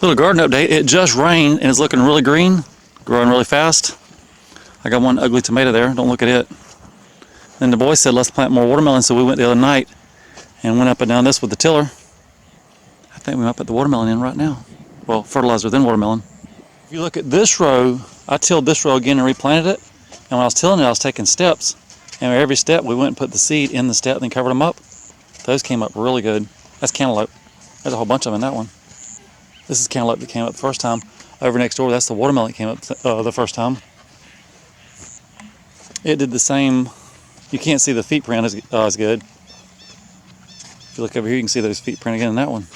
Little garden update. It just rained and it's looking really green, growing really fast. I got one ugly tomato there. Don't look at it. Then the boys said let's plant more watermelon, so we went the other night and went up and down this with the tiller. I think we might put the watermelon in right now. Well, fertilizer then watermelon. If you look at this row, I tilled this row again and replanted it. And when I was tilling it, I was taking steps. And every step we went and put the seed in the step and then covered them up. Those came up really good. That's cantaloupe. There's a whole bunch of them in that one. This is cantaloupe that came up the first time. Over next door, that's the watermelon that came up the first time. It did the same. You can't see the feet print as good. If you look over here, you can see those feet print again in that one.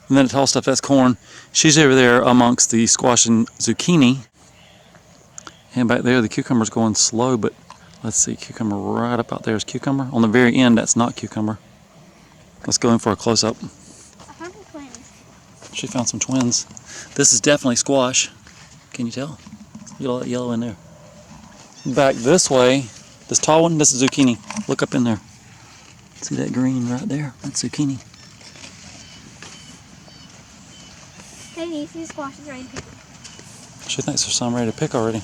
And then the tall stuff, that's corn. She's over there amongst the squash and zucchini. And back there, the cucumber's going slow, but let's see, cucumber right up out there is cucumber. On the very end, that's not cucumber. Let's go in for a close-up. I found some twins. She found some twins. This is definitely squash. Can you tell? Look at all that yellow in there. Back this way, this tall one, this is zucchini. Look up in there. See that green right there? That's zucchini. Hey, do you see squashes ready to pick? She thinks there's some ready to pick already.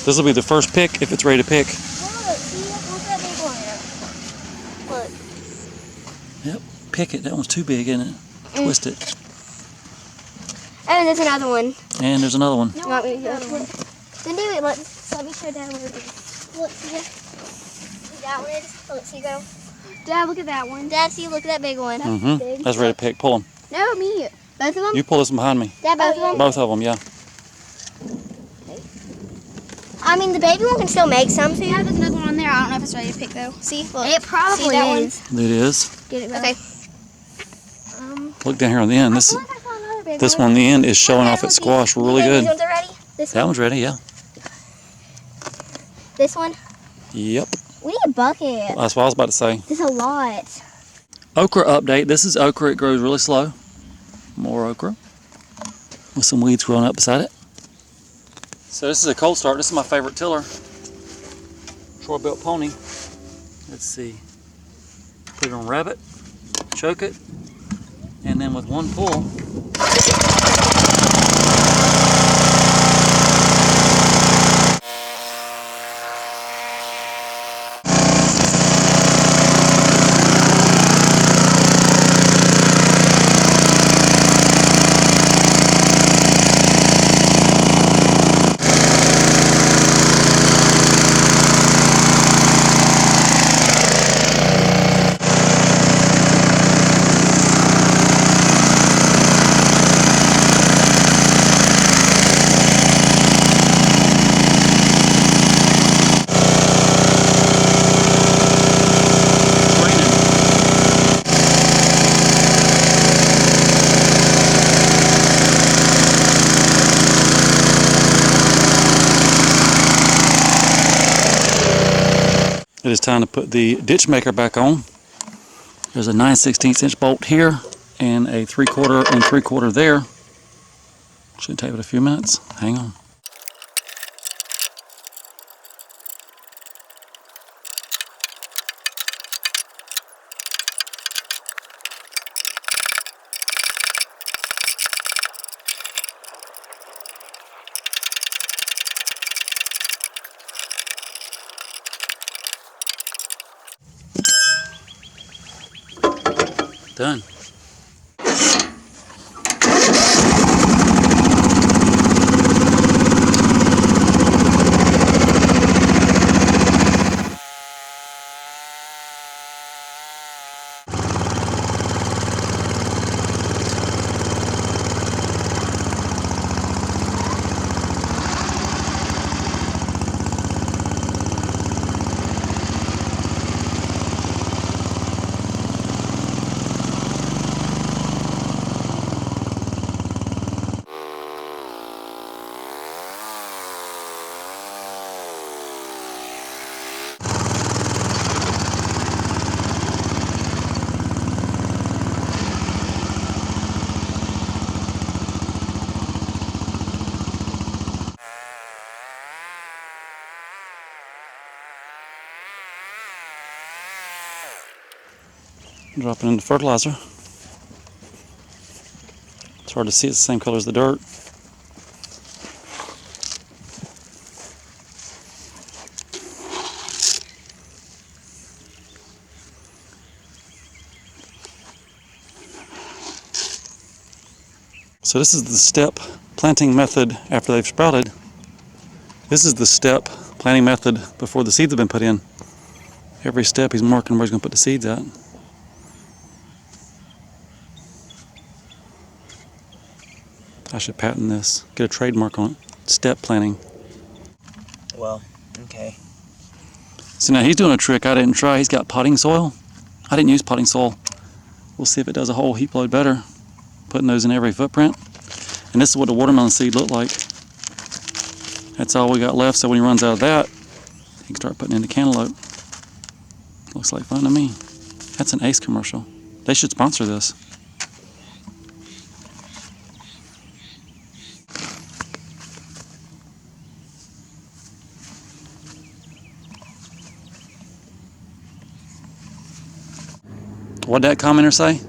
This will be the first pick if it's ready to pick. Look, see, look at that big one. Look. Yep, pick it. That one's too big, isn't it? Twist it. Oh, there's another one. And there's another one. No, want me to go one? Then do it. Let me show Dad where it is. Look, see that? See that one is? Look, see, go. Dad, look at that one. Dad, see, look at that big one. Mm-hmm. Big. That's ready to pick. Pull them. No, me. Both of them? You pull this one behind me. Dad, both of them? Both of them, yeah. I mean, the baby one can still make some. See, yeah, there's another one on there. I don't know if it's ready to pick, though. See? Look. It probably see that is. It is. Get it, okay. Look down here on the end. This one on the end is showing off its squash really good. These ones are ready? That one's ready, yeah. This one? Yep. We need a bucket. That's what I was about to say. There's a lot. Okra update. This is okra. It grows really slow. More okra. With some weeds growing up beside it. So this is a cold start. This is my favorite tiller. Short-built pony. Let's see. Put it on rabbit. Choke it. And then with one pull, it is time to put the ditch maker back on. There's a 9/16 inch bolt here and a 3/4 and 3/4 there. Should take it a few minutes. Hang on. Done. Drop it in the fertilizer. It's hard to see. It's the same color as the dirt. So this is the step planting method after they've sprouted. This is the step planting method before the seeds have been put in. Every step he's marking where he's going to put the seeds at. I should patent this. Get a trademark on it. Step planting. Well, okay. So now he's doing a trick I didn't try. He's got potting soil. I didn't use potting soil. We'll see if it does a whole heap load better. Putting those in every footprint. And this is what the watermelon seed looked like. That's all we got left, so when he runs out of that, he can start putting in the cantaloupe. Looks like fun to me. That's an Ace commercial. They should sponsor this. What'd that commenter say?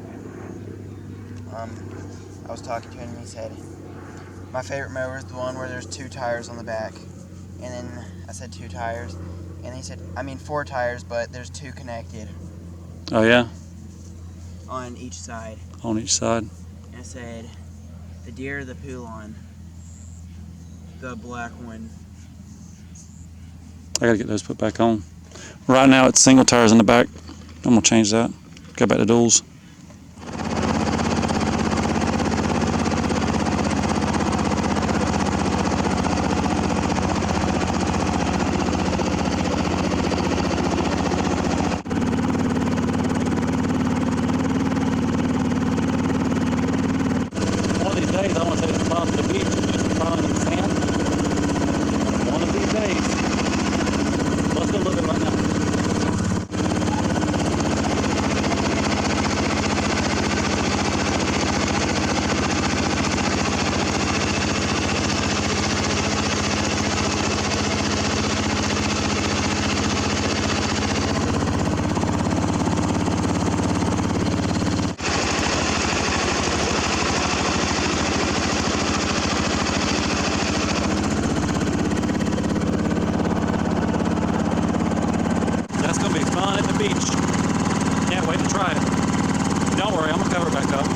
I was talking to him and he said, my favorite mower is the one where there's 2 tires on the back. And then I said 2 tires. And he said, I mean 4 tires, but there's 2 connected. Oh yeah? On each side. On each side. And I said, the deer, the Poulan, the black one. I gotta get those put back on. Right now it's single tires in the back. I'm gonna change that. Go back to duals. One of these days I want to take some time to the beach and do some plowing in the sand. One of these days. Let's go look at it right now. That's going to be fun at the beach. Can't wait to try it. Don't worry, I'm going to cover it back up.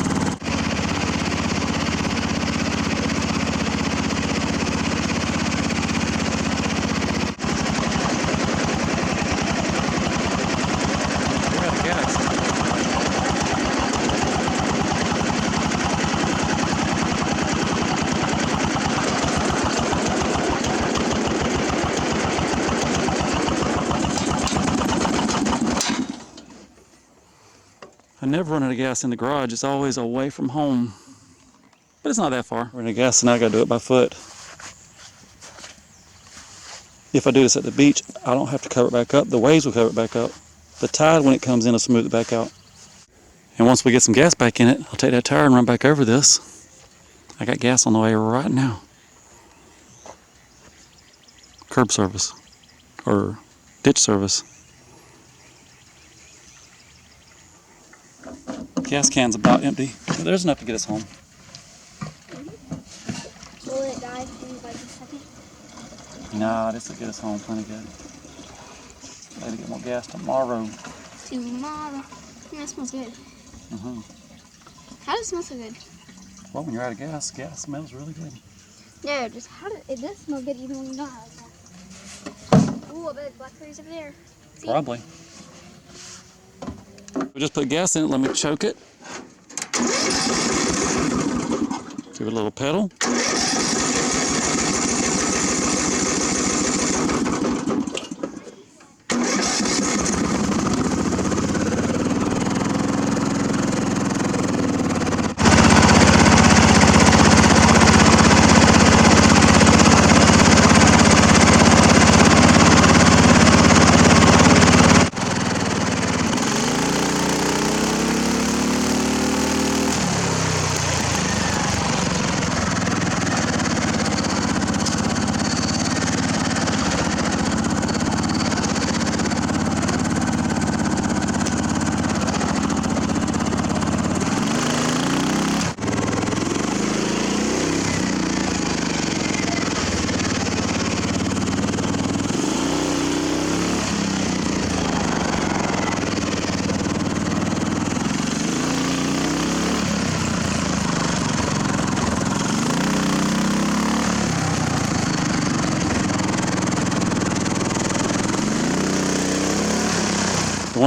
We're out of gas. I never run out of gas in the garage. It's always away from home. But it's not that far. We're out of gas, and now I gotta do it by foot. If I do this at the beach, I don't have to cover it back up. The waves will cover it back up. The tide, when it comes in, will smooth it back out. And once we get some gas back in it, I'll take that tire and run back over this. I got gas on the way right now. Curb service. Or ditch service. Gas can's about empty, but there's enough to get us home. Will it die in like a second? Nah, this will get us home plenty good. Maybe get more gas tomorrow. Tomorrow. Yeah, it smells good. How does it smell so good? Well, when you're out of gas, gas smells really good. Yeah, just how does it does smell good even when you're not out of gas. Ooh, I bet blackberries over there. See? Probably. We just put gas in it. Let me choke it. Give it a little pedal.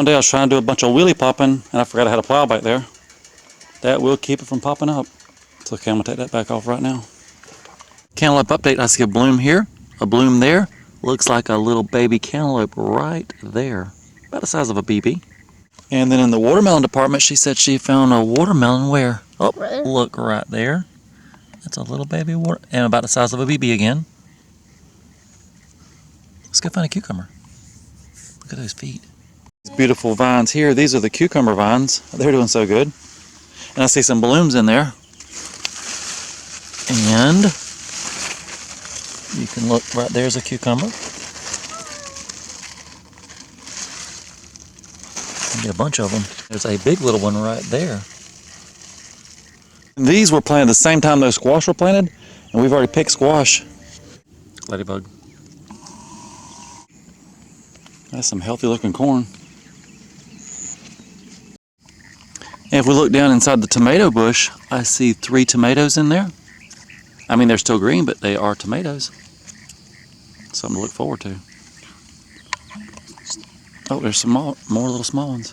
one day I was trying to do a bunch of wheelie popping and I forgot I had a plow back there. That will keep it from popping up. It's okay, I'm gonna take that back off right now. Cantaloupe update, I see a bloom here, a bloom there. Looks like a little baby cantaloupe right there. About the size of a BB. And then in the watermelon department, she said she found a watermelon where? Oh, Right. look right there. That's a little baby water, and about the size of a BB again. Let's go find a cucumber. Look at those feet. These beautiful vines here, these are the cucumber vines. They're doing so good. And I see some blooms in there. And you can look, right there's a cucumber. Maybe a bunch of them. There's a big little one right there. These were planted the same time those squash were planted, and we've already picked squash. Ladybug. That's some healthy looking corn. And if we look down inside the tomato bush, I see 3 tomatoes in there. I mean, they're still green, but they are tomatoes. Something to look forward to. Oh, there's some more little small ones.